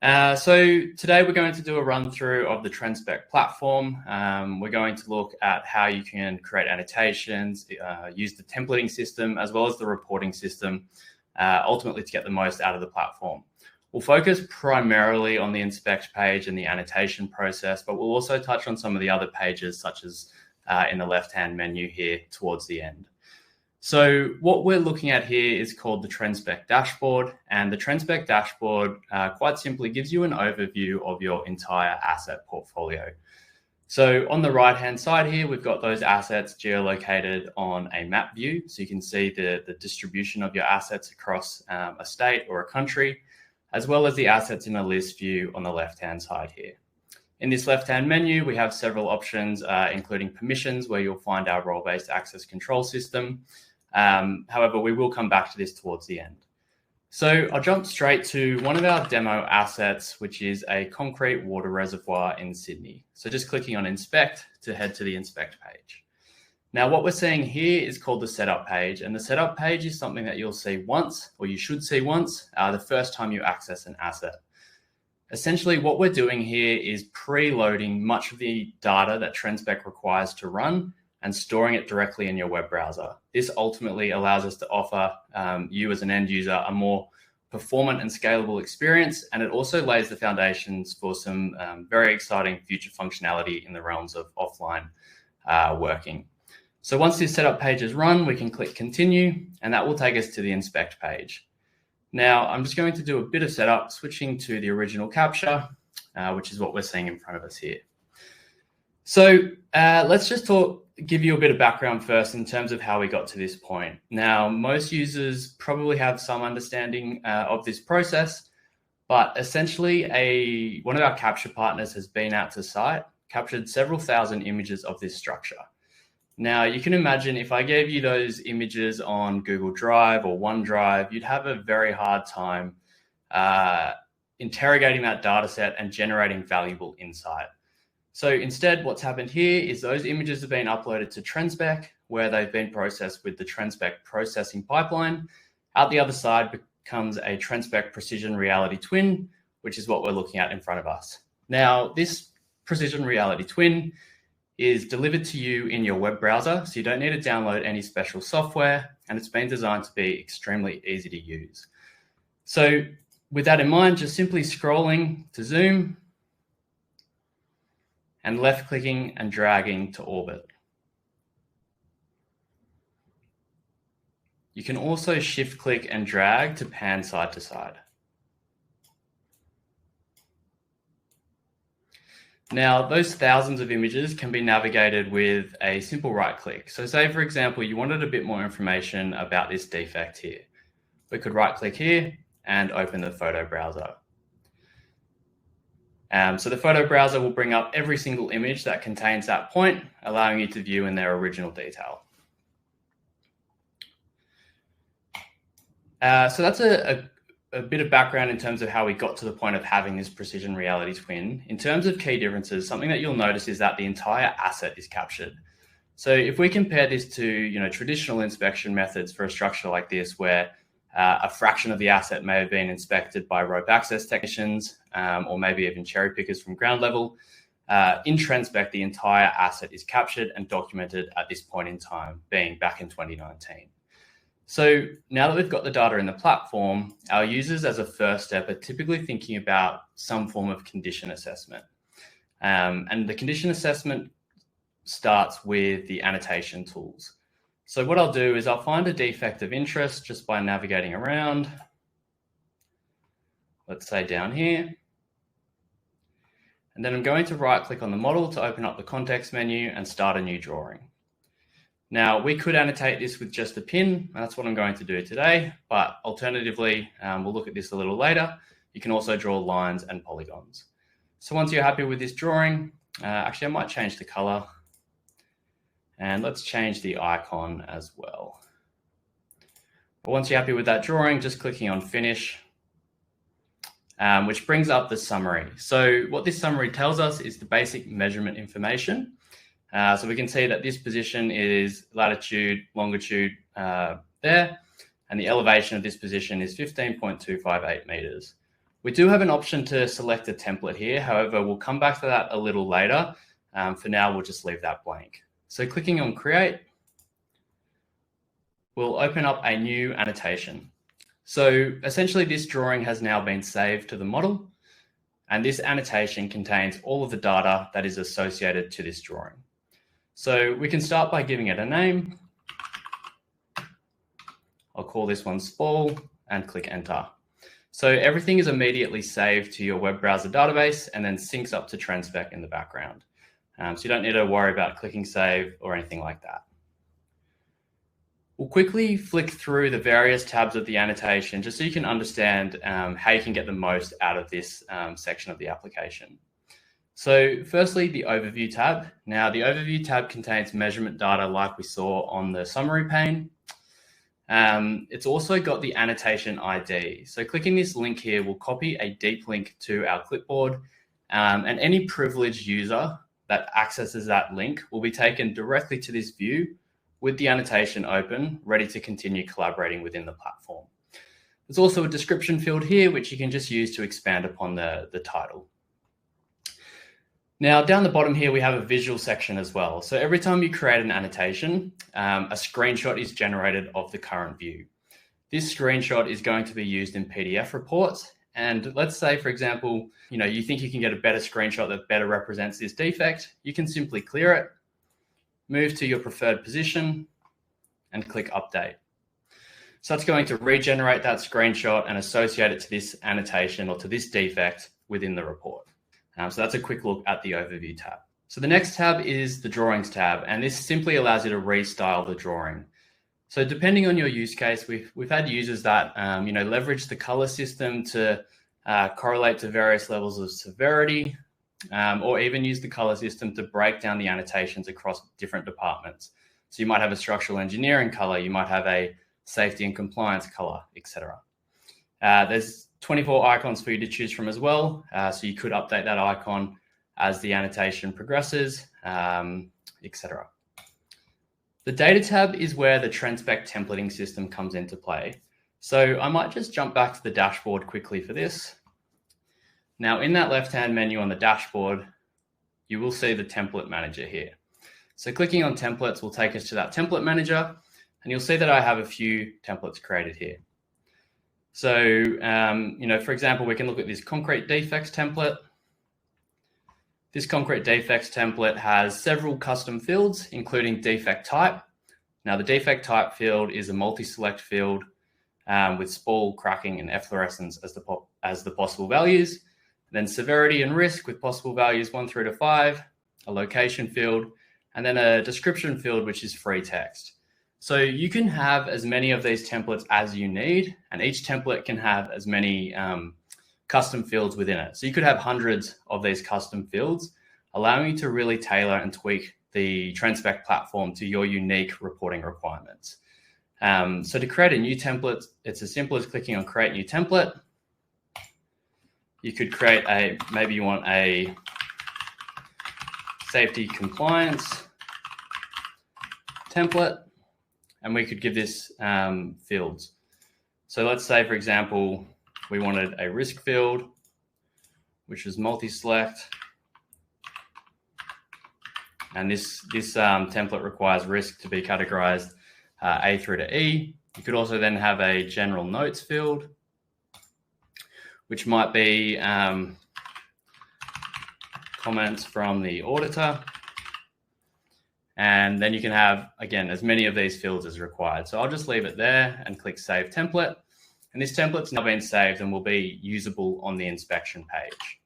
So today we're going to do a run through of the Trendspek platform. We're going to look at how you can create annotations, use the templating system, as well as the reporting system, ultimately to get the most out of the platform. We'll focus primarily on the inspect page and the annotation process, but we'll also touch on some of the other pages, such as in the left-hand menu here towards the end. So what we're looking at here is called the Trendspek dashboard, and the Trendspek dashboard quite simply gives you an overview of your entire asset portfolio. So on the right-hand side here, we've got those assets geolocated on a map view, so you can see the distribution of your assets across a state or a country, as well as the assets in a list view on the left-hand side here. In this left-hand menu, we have several options, including permissions, where you'll find our role-based access control system. However, we will come back to this towards the end. So I'll jump straight to one of our demo assets, which is a concrete water reservoir in Sydney. So just clicking on inspect to head to the inspect page. Now, what we're seeing here is called the setup page, and the setup page is something that you'll see once, or you should see once, the first time you access an asset. Essentially, what we're doing here is preloading much of the data that Trendspek requires to run and storing it directly in your web browser. This ultimately allows us to offer you as an end user a more performant and scalable experience, and it also lays the foundations for some very exciting future functionality in the realms of offline working. So once this setup page is run, we can click continue, and that will take us to the inspect page. Now, I'm just going to do a bit of setup, switching to the original capture, which is what we're seeing in front of us here. So let's just give you a bit of background first in terms of how we got to this point. Now, most users probably have some understanding of this process, but essentially one of our capture partners has been out to site, captured several thousand images of this structure. Now, you can imagine if I gave you those images on Google Drive or OneDrive, you'd have a very hard time interrogating that data set and generating valuable insight. So instead, what's happened here is those images have been uploaded to Trendspek, where they've been processed with the Trendspek processing pipeline. Out the other side becomes a Trendspek precision reality twin, which is what we're looking at in front of us. Now, this precision reality twin is delivered to you in your web browser, so you don't need to download any special software, and it's been designed to be extremely easy to use. So with that in mind, just simply scrolling to zoom and left-clicking and dragging to orbit. You can also shift-click and drag to pan side to side. Now, those thousands of images can be navigated with a simple right-click. So say, for example, you wanted a bit more information about this defect here. We could right-click here and open the photo browser. So the photo browser will bring up every single image that contains that point, allowing you to view in their original detail. So that's a bit of background in terms of how we got to the point of having this precision reality twin. In terms of key differences, something that you'll notice is that the entire asset is captured. So if we compare this to traditional inspection methods for a structure like this, where a fraction of the asset may have been inspected by rope access technicians, or maybe even cherry pickers from ground level, in Trendspek, the entire asset is captured and documented at this point in time, being back in 2019. So now that we've got the data in the platform, our users as a first step are typically thinking about some form of condition assessment. And the condition assessment starts with the annotation tools. So what I'll do is I'll find a defect of interest just by navigating around. Let's say down here. And then I'm going to right-click on the model to open up the context menu and start a new drawing. Now, we could annotate this with just a pin, and that's what I'm going to do today, but alternatively, we'll look at this a little later. You can also draw lines and polygons. So once you're happy with this drawing, actually I might change the color, and let's change the icon as well. But once you're happy with that drawing, just clicking on finish, which brings up the summary. So what this summary tells us is the basic measurement information. So we can see that this position is latitude, longitude there, and the elevation of this position is 15.258 meters. We do have an option to select a template here. However, we'll come back to that a little later. For now, we'll just leave that blank. So clicking on Create, we'll open up a new annotation. So essentially this drawing has now been saved to the model, and this annotation contains all of the data that is associated to this drawing. So we can start by giving it a name. I'll call this one Spool and click Enter. So everything is immediately saved to your web browser database and then syncs up to Trendspek in the background. So you don't need to worry about clicking save or anything like that. We'll quickly flick through the various tabs of the annotation just so you can understand how you can get the most out of this section of the application. So firstly, the Overview tab. Now the Overview tab contains measurement data like we saw on the summary pane. It's also got the annotation ID. So clicking this link here will copy a deep link to our clipboard, and any privileged user that accesses that link will be taken directly to this view with the annotation open, ready to continue collaborating within the platform. There's also a description field here, which you can just use to expand upon the title. Now, down the bottom here, we have a visual section as well. So every time you create an annotation, a screenshot is generated of the current view. This screenshot is going to be used in PDF reports. And let's say, for example, you think you can get a better screenshot that better represents this defect. You can simply clear it, move to your preferred position, and click Update. So that's going to regenerate that screenshot and associate it to this annotation or to this defect within the report. So that's a quick look at the Overview tab. So the next tab is the Drawings tab, and this simply allows you to restyle the drawing. So depending on your use case, we've had users that leverage the color system to correlate to various levels of severity, or even use the color system to break down the annotations across different departments. So you might have a structural engineering color, you might have a safety and compliance color, etc. There's 24 icons for you to choose from as well. So you could update that icon as the annotation progresses, etc. The Data tab is where the Trendspek templating system comes into play. So I might just jump back to the dashboard quickly for this. Now, in that left-hand menu on the dashboard, you will see the template manager here. So clicking on templates will take us to that template manager, and you'll see that I have a few templates created here. So, for example, we can look at this concrete defects template. This concrete defects template has several custom fields, including defect type. Now, the defect type field is a multi-select field with spool, cracking, and efflorescence as the possible values. Then severity and risk with possible values 1 through to 5, a location field, and then a description field, which is free text. So you can have as many of these templates as you need, and each template can have as many custom fields within it. So you could have hundreds of these custom fields, allowing you to really tailor and tweak the Trendspek platform to your unique reporting requirements. So to create a new template, it's as simple as clicking on Create New Template. You could create maybe you want a safety compliance template, and we could give this fields. So let's say, for example, we wanted a risk field, which is multi-select. And this template requires risk to be categorized A through to E. You could also then have a general notes field, which might be comments from the auditor. And then you can have, again, as many of these fields as required. So I'll just leave it there and click Save Template. And this template's now been saved and will be usable on the inspection page.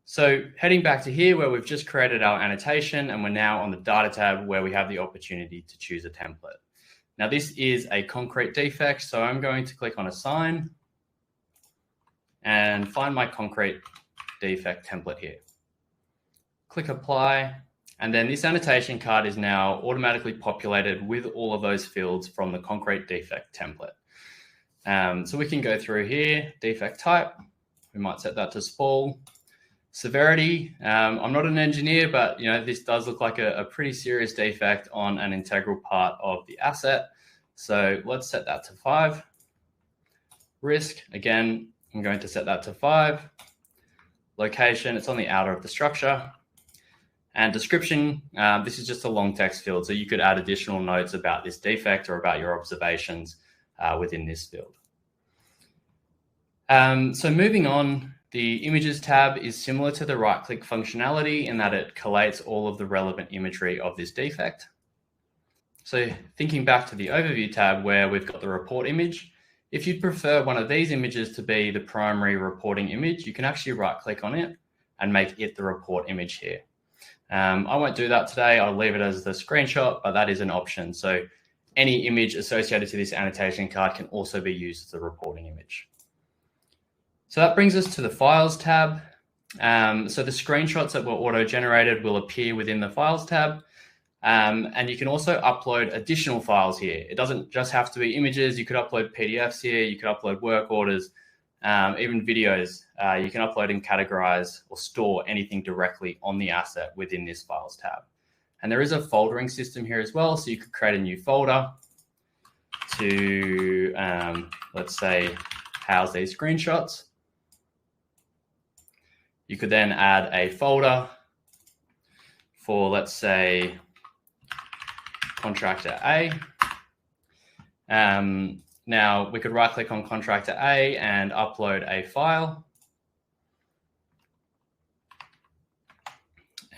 So heading back to here where we've just created our annotation, and we're now on the Data tab where we have the opportunity to choose a template. Now this is a concrete defect, so I'm going to click on Assign and find my concrete defect template here. Click Apply, and then this annotation card is now automatically populated with all of those fields from the concrete defect template. So we can go through here, defect type, we might set that to spool. Severity, I'm not an engineer, but this does look like a pretty serious defect on an integral part of the asset. So let's set that to 5. Risk, again, I'm going to set that to 5. Location, it's on the outer of the structure. And description, this is just a long text field, so you could add additional notes about this defect or about your observations within this field. So moving on, the Images tab is similar to the right-click functionality in that it collates all of the relevant imagery of this defect. So thinking back to the Overview tab where we've got the report image, if you'd prefer one of these images to be the primary reporting image, you can actually right-click on it and make it the report image here. I won't do that today. I'll leave it as the screenshot, but that is an option. So any image associated to this annotation card can also be used as the reporting image. So that brings us to the Files tab. So the screenshots that were auto-generated will appear within the Files tab. And you can also upload additional files here. It doesn't just have to be images. You could upload PDFs here. You could upload work orders, even videos. You can upload and categorize or store anything directly on the asset within this Files tab. And there is a foldering system here as well. So you could create a new folder to, let's say, house these screenshots. You could then add a folder for, let's say, contractor A. Now we could right click on contractor A and upload a file.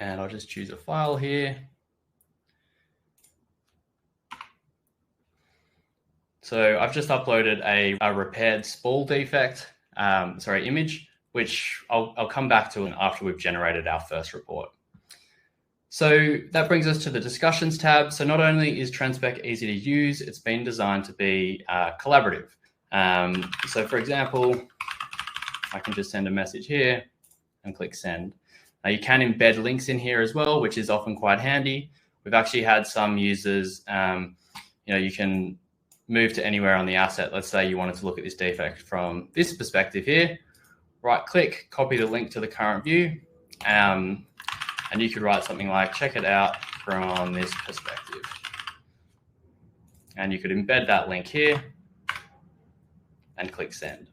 And I'll just choose a file here. So I've just uploaded a repaired spool defect, image, which I'll come back to after we've generated our first report. So that brings us to the Discussions tab. So not only is Trendspek easy to use, it's been designed to be collaborative. So for example, I can just send a message here and click send. Now you can embed links in here as well, which is often quite handy. We've actually had some users, you can move to anywhere on the asset. Let's say you wanted to look at this defect from this perspective here, right click, copy the link to the current view. And you could write something like, check it out from this perspective. And you could embed that link here and click send.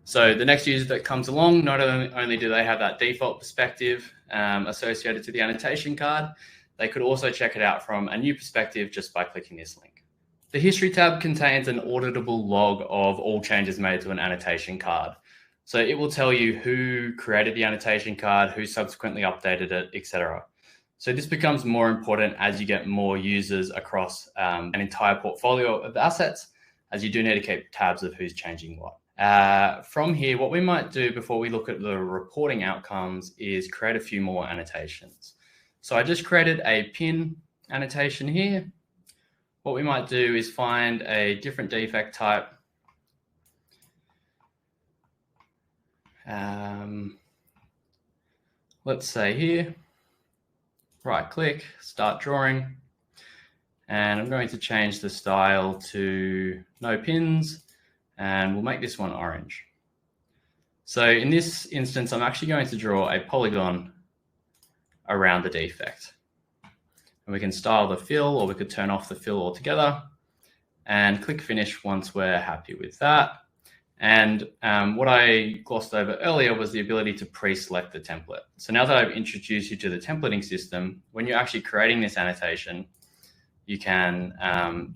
So the next user that comes along, not only do they have that default perspective associated to the annotation card, they could also check it out from a new perspective just by clicking this link. The History tab contains an auditable log of all changes made to an annotation card. So it will tell you who created the annotation card, who subsequently updated it, etc. So this becomes more important as you get more users across an entire portfolio of assets, as you do need to keep tabs of who's changing what. From here, what we might do before we look at the reporting outcomes is create a few more annotations. So I just created a pin annotation here. What we might do is find a different defect type. Let's say here, right click, start drawing, and I'm going to change the style to no pins, and we'll make this one orange. So in this instance, I'm actually going to draw a polygon around the defect. And we can style the fill, or we could turn off the fill altogether and click finish once we're happy with that. And what I glossed over earlier was the ability to pre-select the template. So now that I've introduced you to the templating system, when you're actually creating this annotation, you can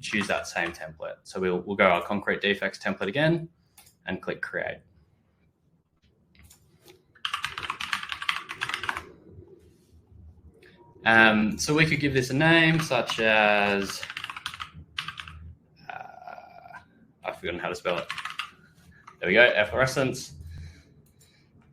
choose that same template. So we'll go our concrete defects template again and click create. So we could give this a name such as, I've forgotten how to spell it. There we go, efflorescence.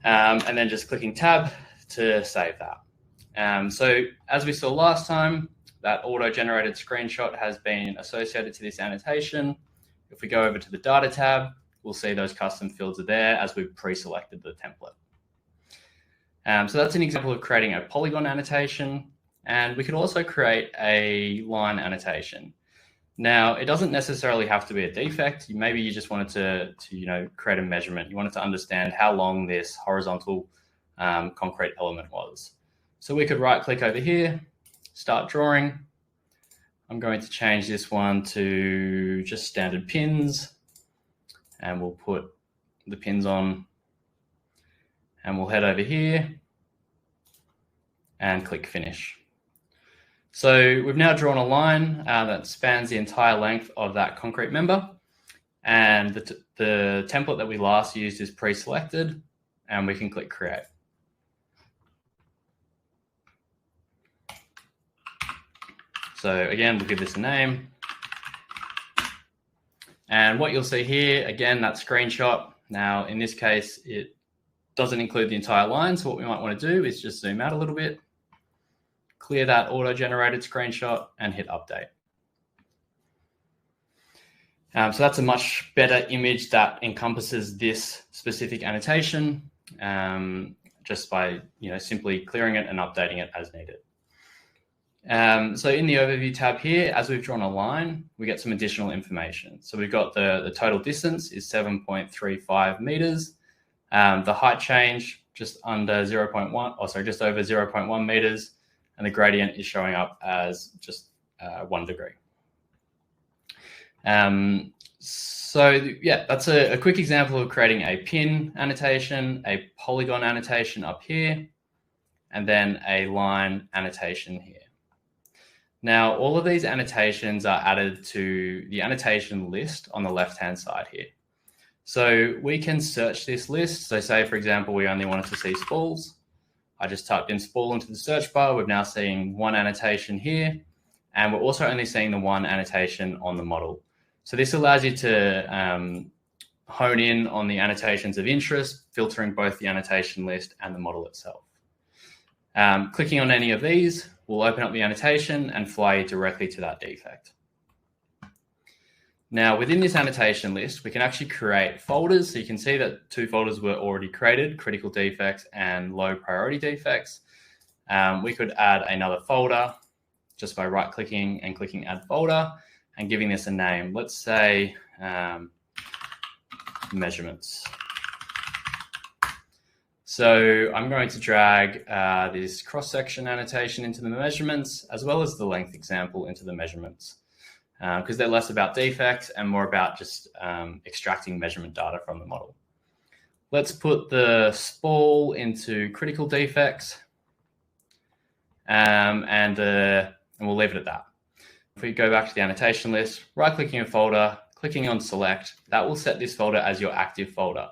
And then just clicking tab to save that. So as we saw last time, that auto-generated screenshot has been associated to this annotation. If we go over to the data tab, we'll see those custom fields are there as we've pre-selected the template. So that's an example of creating a polygon annotation. And we could also create a line annotation. Now, it doesn't necessarily have to be a defect. Maybe you just wanted to create a measurement. You wanted to understand how long this horizontal concrete element was. So we could right click over here, start drawing. I'm going to change this one to just standard pins, and we'll put the pins on, and we'll head over here and click finish. So we've now drawn a line that spans the entire length of that concrete member, and the template that we last used is pre-selected, and we can click create. So again, we'll give this a name. And what you'll see here, again, that screenshot. Now, in this case, it doesn't include the entire line. So what we might want to do is just zoom out a little bit, clear that auto-generated screenshot, and hit update. So that's a much better image that encompasses this specific annotation, just by simply clearing it and updating it as needed. So in the overview tab here, as we've drawn a line, we get some additional information. So we've got the total distance is 7.35 meters. The height change just under 0.1, just over 0.1 meters. And the gradient is showing up as just 1 degree. So yeah, that's a quick example of creating a pin annotation, a polygon annotation up here, and then a line annotation here. Now, all of these annotations are added to the annotation list on the left-hand side here. So we can search this list. So say, for example, we only wanted to see spools. I just typed in spool into the search bar. We're now seeing one annotation here, and we're also only seeing the one annotation on the model. So this allows you to hone in on the annotations of interest, filtering both the annotation list and the model itself. Clicking on any of these will open up the annotation and fly you directly to that defect. Now, within this annotation list, we can actually create folders. So you can see that 2 folders were already created, critical defects and low priority defects. We could add another folder just by right-clicking and clicking add folder and giving this a name. Let's say measurements. So I'm going to drag this cross-section annotation into the measurements, as well as the length example into the measurements, because they're less about defects and more about just extracting measurement data from the model. Let's put the spool into critical defects, and we'll leave it at that. If we go back to the annotation list, right-clicking a folder, clicking on select, that will set this folder as your active folder.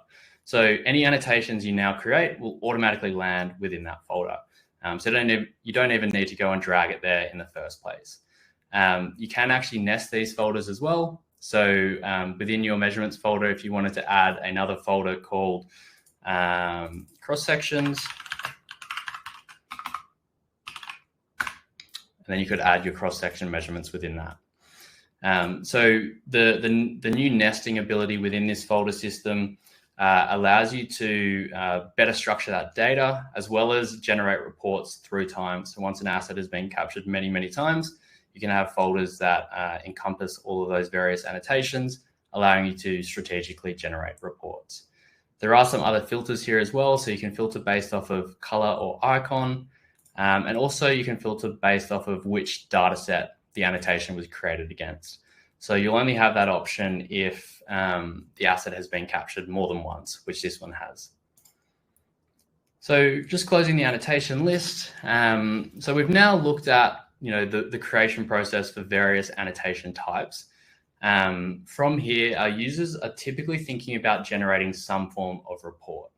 So any annotations you now create will automatically land within that folder. So you don't even need to go and drag it there in the first place. You can actually nest these folders as well. So within your measurements folder, if you wanted to add another folder called cross-sections, and then you could add your cross-section measurements within that. So the new nesting ability within this folder system allows you to better structure that data, as well as generate reports through time. So once an asset has been captured many, many times, you can have folders that encompass all of those various annotations, allowing you to strategically generate reports. There are some other filters here as well. So you can filter based off of color or icon. And also you can filter based off of which data set the annotation was created against. So you'll only have that option if the asset has been captured more than once, which this one has. So just closing the annotation list. So we've now looked at the creation process for various annotation types. From here, our users are typically thinking about generating some form of report.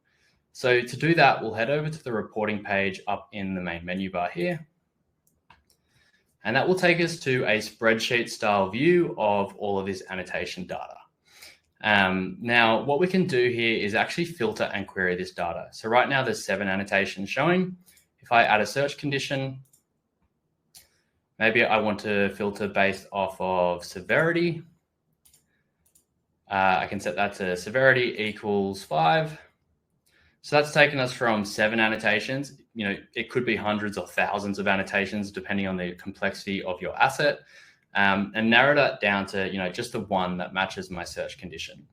So to do that, we'll head over to the reporting page up in the main menu bar here. And that will take us to a spreadsheet style view of all of this annotation data. Now, what we can do here is actually filter and query this data. So right now there's 7 annotations showing. If I add a search condition, maybe I want to filter based off of severity. I can set that to severity equals 5. So that's taken us from 7 annotations. It could be hundreds or thousands of annotations, depending on the complexity of your asset, and narrow that down to, just the one that matches my search condition.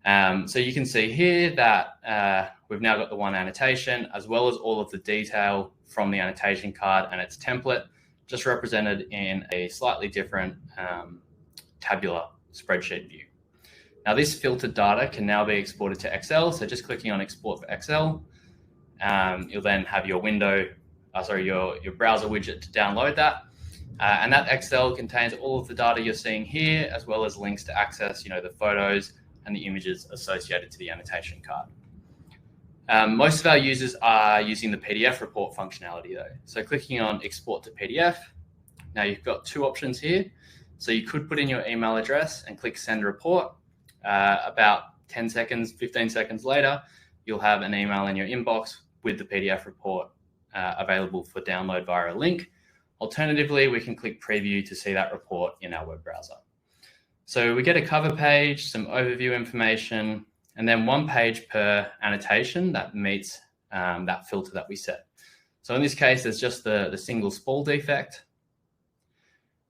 So you can see here that we've now got the one annotation, as well as all of the detail from the annotation card and its template, just represented in a slightly different tabular spreadsheet view. Now this filtered data can now be exported to Excel. So just clicking on export for Excel, you'll then have your your browser widget to download that. And that Excel contains all of the data you're seeing here, as well as links to access, the photos and the images associated to the annotation card. Most of our users are using the PDF report functionality though. So clicking on export to PDF, now you've got two options here. So you could put in your email address and click send report. About 10 seconds, 15 seconds later, you'll have an email in your inbox with the PDF report available for download via a link. Alternatively, we can click preview to see that report in our web browser. So we get a cover page, some overview information, and then one page per annotation that meets that filter that we set. So in this case, there's just the single spall defect,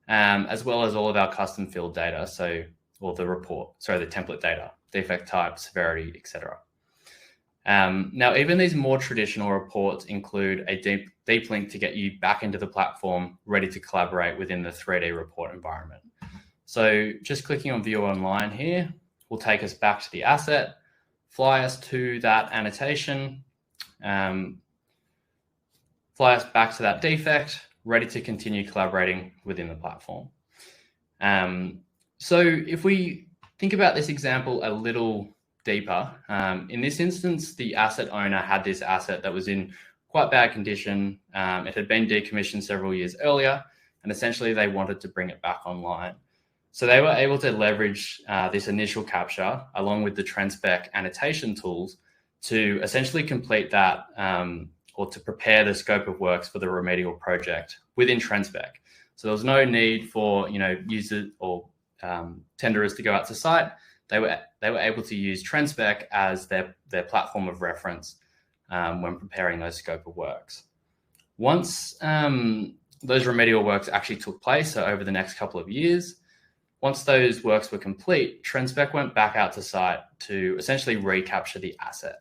as well as all of our custom field data. So, or the template data, defect type, severity, etc. Now, even these more traditional reports include a deep link to get you back into the platform, ready to collaborate within the 3D report environment. So just clicking on View Online here will take us back to the asset, fly us to that annotation, fly us back to that defect, ready to continue collaborating within the platform. So if we think about this example a little deeper, in this instance, the asset owner had this asset that was in quite bad condition. It had been decommissioned several years earlier, and essentially they wanted to bring it back online. So they were able to leverage this initial capture along with the Trendspek annotation tools to essentially complete that or to prepare the scope of works for the remedial project within Trendspek. So there was no need for users or tenderers to go out to site. They were able to use Trendspek as their platform of reference when preparing those scope of works. Once those remedial works actually took place, so over the next couple of years, once those works were complete, Trendspek went back out to site to essentially recapture the asset.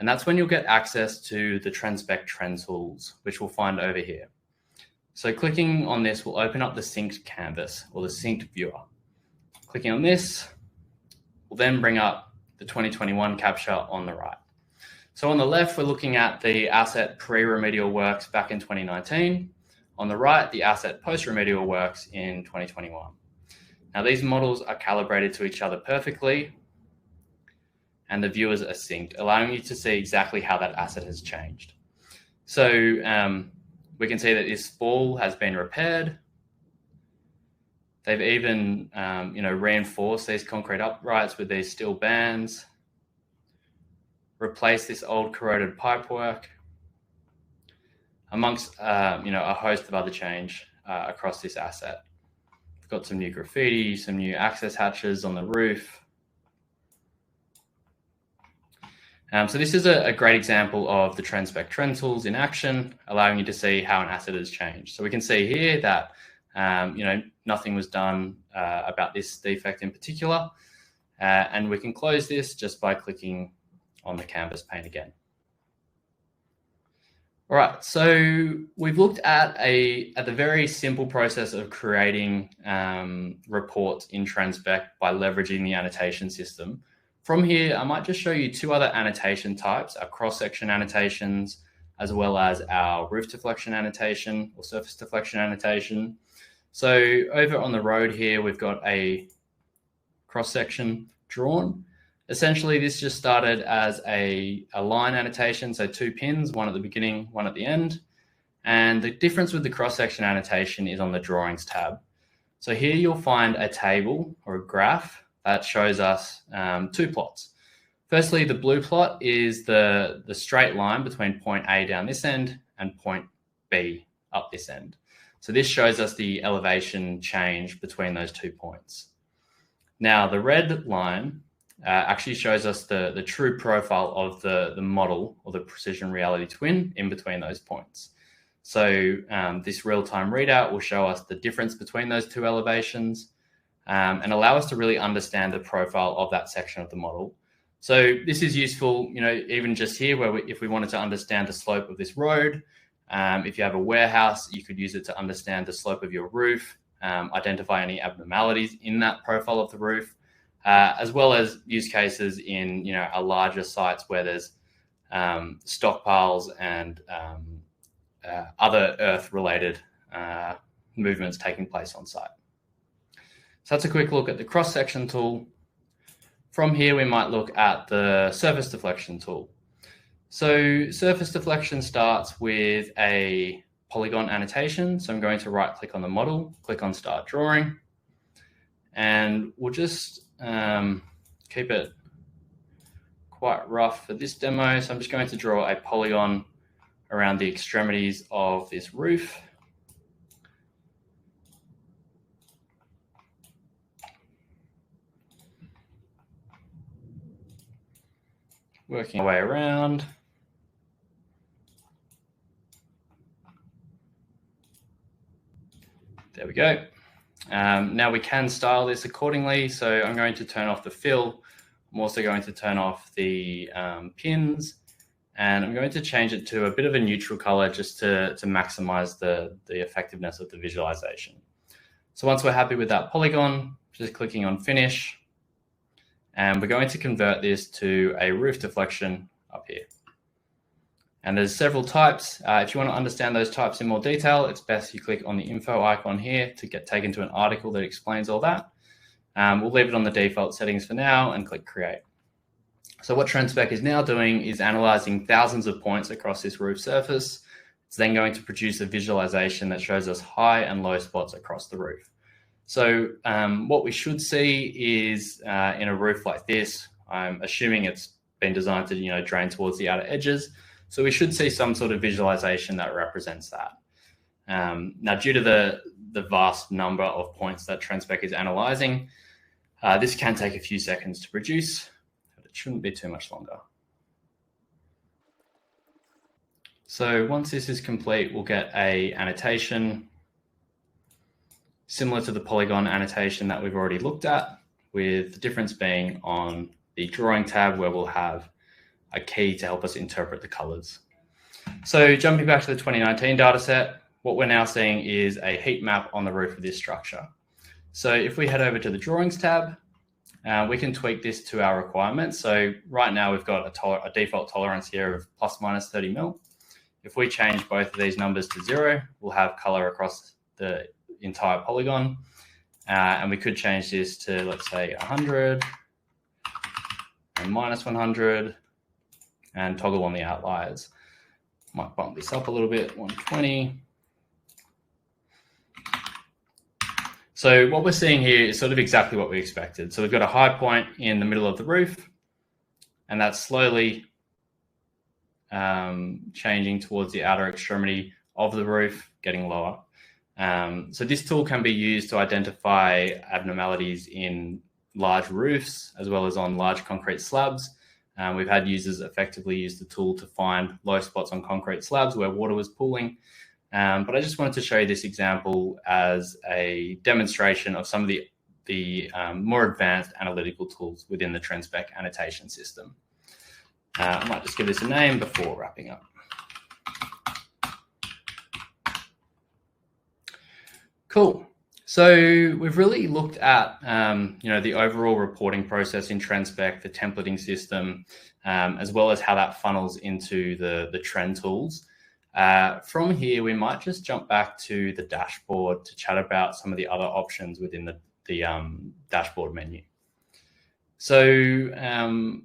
And that's when you'll get access to the Trendspek trend tools, which we'll find over here. So clicking on this will open up the synced canvas or the synced viewer. Clicking on this will then bring up the 2021 capture on the right. So on the left, we're looking at the asset pre-remedial works back in 2019. On the right, the asset post-remedial works in 2021. Now these models are calibrated to each other perfectly, and the viewers are synced, allowing you to see exactly how that asset has changed. So we can see that this spall has been repaired. They've even reinforced these concrete uprights with these steel bands, replaced this old corroded pipework, amongst a host of other change across this asset. We've got some new graffiti, some new access hatches on the roof. So this is a great example of the Trendspek trend tools in action, allowing you to see how an asset has changed. So we can see here that nothing was done about this defect in particular, and we can close this just by clicking on the canvas pane again. All right, so we've looked at the very simple process of creating reports in Trendspek by leveraging the annotation system. From here, I might just show you two other annotation types, our cross-section annotations, as well as our roof deflection annotation or surface deflection annotation. So over on the road here, we've got a cross-section drawn. Essentially, this just started as a line annotation, so 2 pins, one at the beginning, one at the end. And the difference with the cross-section annotation is on the drawings tab. So here you'll find a table or a graph that shows us 2 plots. Firstly, the blue plot is the straight line between point A down this end and point B up this end. So this shows us the elevation change between those 2 points. Now, the red line actually shows us the true profile of the model or the precision reality twin in between those points. So this real-time readout will show us the difference between those 2 elevations and allow us to really understand the profile of that section of the model. So this is useful, even just here where if we wanted to understand the slope of this road, if you have a warehouse, you could use it to understand the slope of your roof, identify any abnormalities in that profile of the roof, as well as use cases in our larger sites where there's stockpiles and other earth-related movements taking place on site. So that's a quick look at the cross-section tool. From here, we might look at the surface deflection tool. So surface deflection starts with a polygon annotation. So I'm going to right-click on the model, click on Start Drawing, and we'll just keep it quite rough for this demo. So I'm just going to draw a polygon around the extremities of this roof. Working our way around. There we go. Now we can style this accordingly. So I'm going to turn off the fill. I'm also going to turn off the pins, and I'm going to change it to a bit of a neutral color just to maximize the effectiveness of the visualization. So once we're happy with that polygon, just clicking on Finish, and we're going to convert this to a roof deflection up here. And there's several types. If you want to understand those types in more detail, it's best you click on the info icon here to get taken to an article that explains all that. We'll leave it on the default settings for now and click Create. So what Trendspek is now doing is analyzing thousands of points across this roof surface. It's then going to produce a visualization that shows us high and low spots across the roof. So what we should see is in a roof like this, I'm assuming it's been designed to drain towards the outer edges. So we should see some sort of visualization that represents that. Now, due to the vast number of points that Trendspek is analyzing, this can take a few seconds to produce, but it shouldn't be too much longer. So once this is complete, we'll get an annotation similar to the polygon annotation that we've already looked at, with the difference being on the drawing tab where we'll have a key to help us interpret the colors. So jumping back to the 2019 data set, what we're now seeing is a heat map on the roof of this structure. So if we head over to the drawings tab, we can tweak this to our requirements. So right now we've got a default tolerance here of plus minus 30 mil. If we change both of these numbers to 0, we'll have color across the entire polygon. And we could change this to, let's say, 100 and minus 100 and toggle on the outliers. Might bump this up a little bit, 120. So what we're seeing here is sort of exactly what we expected. So we've got a high point in the middle of the roof, and that's slowly changing towards the outer extremity of the roof, getting lower. So this tool can be used to identify abnormalities in large roofs as well as on large concrete slabs. We've had users effectively use the tool to find low spots on concrete slabs where water was pooling. But I just wanted to show you this example as a demonstration of some of the more advanced analytical tools within the Trendspek annotation system. I might just give this a name before wrapping up. Cool. So we've really looked at the overall reporting process in Trendspek, the templating system, as well as how that funnels into the trend tools. From here, we might just jump back to the dashboard to chat about some of the other options within the dashboard menu. So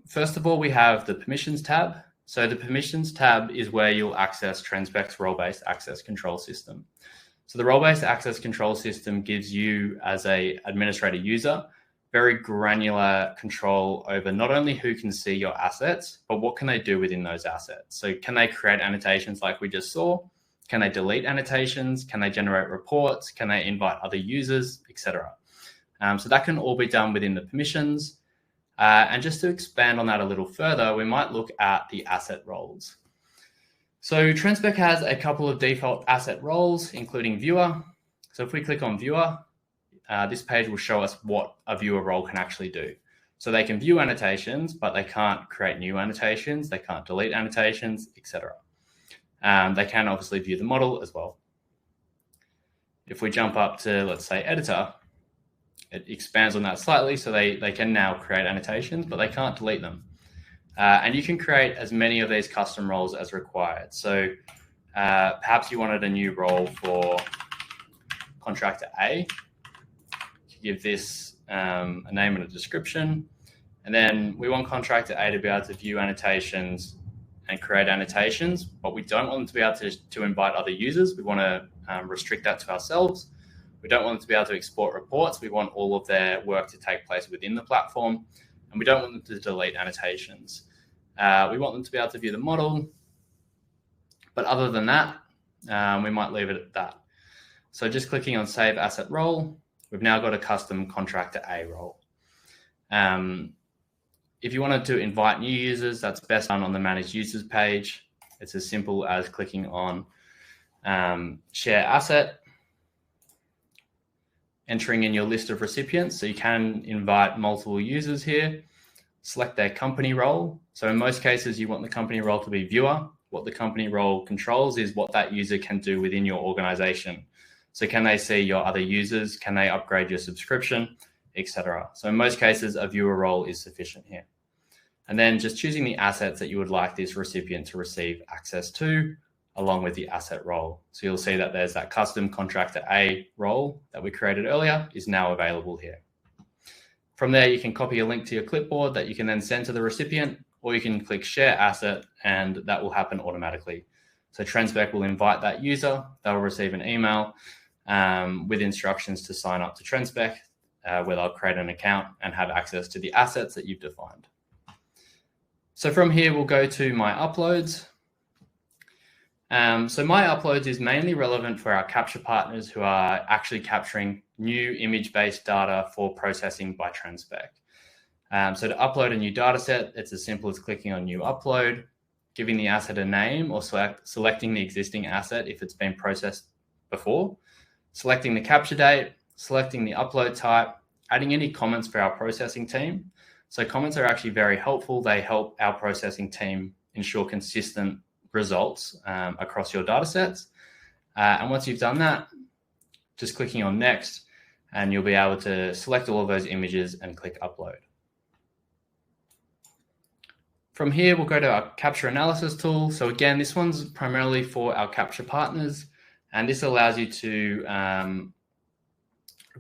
first of all, we have the Permissions tab. So the Permissions tab is where you'll access Trendspek's role-based access control system. So the role-based access control system gives you, as an administrator user, very granular control over not only who can see your assets, but what can they do within those assets. So can they create annotations like we just saw? Can they delete annotations? Can they generate reports? Can they invite other users, etc.? So that can all be done within the permissions. And just to expand on that a little further, we might look at the asset roles. So Trendspek has a couple of default asset roles, including viewer. So if we click on viewer, this page will show us what a viewer role can actually do. So they can view annotations, but they can't create new annotations. They can't delete annotations, etc. They can obviously view the model as well. If we jump up to, let's say, editor, it expands on that slightly, so they can now create annotations, but they can't delete them. And you can create as many of these custom roles as required. So perhaps you wanted a new role for contractor A. You give this a name and a description. And then we want contractor A to be able to view annotations and create annotations, but we don't want them to be able to invite other users. We want to restrict that to ourselves. We don't want them to be able to export reports. We want all of their work to take place within the platform. And we don't want them to delete annotations. We want them to be able to view the model. But other than that, we might leave it at that. So just clicking on Save Asset Role, we've now got a custom contractor A role. If you wanted to invite new users, that's best done on the Manage Users page. It's as simple as clicking on Share Asset, entering in your list of recipients. So you can invite multiple users here, select their company role. So in most cases, you want the company role to be viewer. What the company role controls is what that user can do within your organization. So can they see your other users? Can they upgrade your subscription, etc.? So in most cases, a viewer role is sufficient here. And then just choosing the assets that you would like this recipient to receive access to, along with the asset role. So you'll see that there's that custom contractor A role that we created earlier is now available here. From there, you can copy a link to your clipboard that you can then send to the recipient, or you can click Share Asset, and that will happen automatically. So Trendspek will invite that user. They'll receive an email with instructions to sign up to Trendspek, where they'll create an account and have access to the assets that you've defined. So from here, we'll go to My Uploads. So My Uploads is mainly relevant for our capture partners who are actually capturing new image-based data for processing by Trendspek. So to upload a new data set, it's as simple as clicking on New Upload, giving the asset a name, or selecting the existing asset if it's been processed before, selecting the capture date, selecting the upload type, adding any comments for our processing team. So comments are actually very helpful. They help our processing team ensure consistent results across your data sets. And once you've done that, just clicking on Next, and you'll be able to select all of those images and click Upload. From here, we'll go to our capture analysis tool. So again, this one's primarily for our capture partners, and this allows you to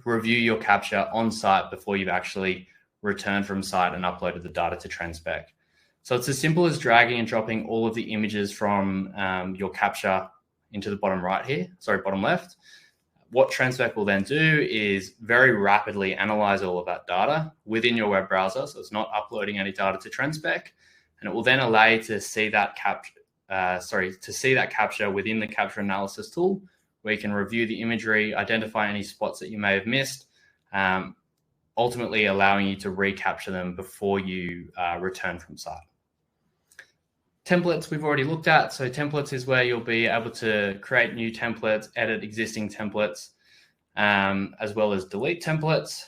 review your capture on site before you've actually returned from site and uploaded the data to Trendspek. So it's as simple as dragging and dropping all of the images from your capture into the bottom left. What Trendspek will then do is very rapidly analyze all of that data within your web browser. So it's not uploading any data to Trendspek, and it will then allow you to see that capture within the capture analysis tool, where you can review the imagery, identify any spots that you may have missed, ultimately allowing you to recapture them before you return from site. Templates we've already looked at. So templates is where you'll be able to create new templates, edit existing templates, as well as delete templates.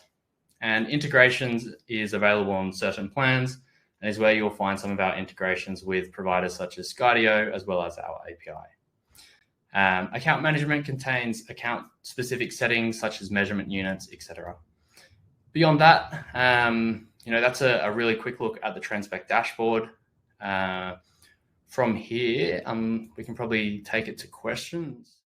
And integrations is available on certain plans, and is where you'll find some of our integrations with providers such as Skydio, as well as our API. Account management contains account-specific settings such as measurement units, etc. Beyond that, that's a really quick look at the Trendspek dashboard. From here, we can probably take it to questions.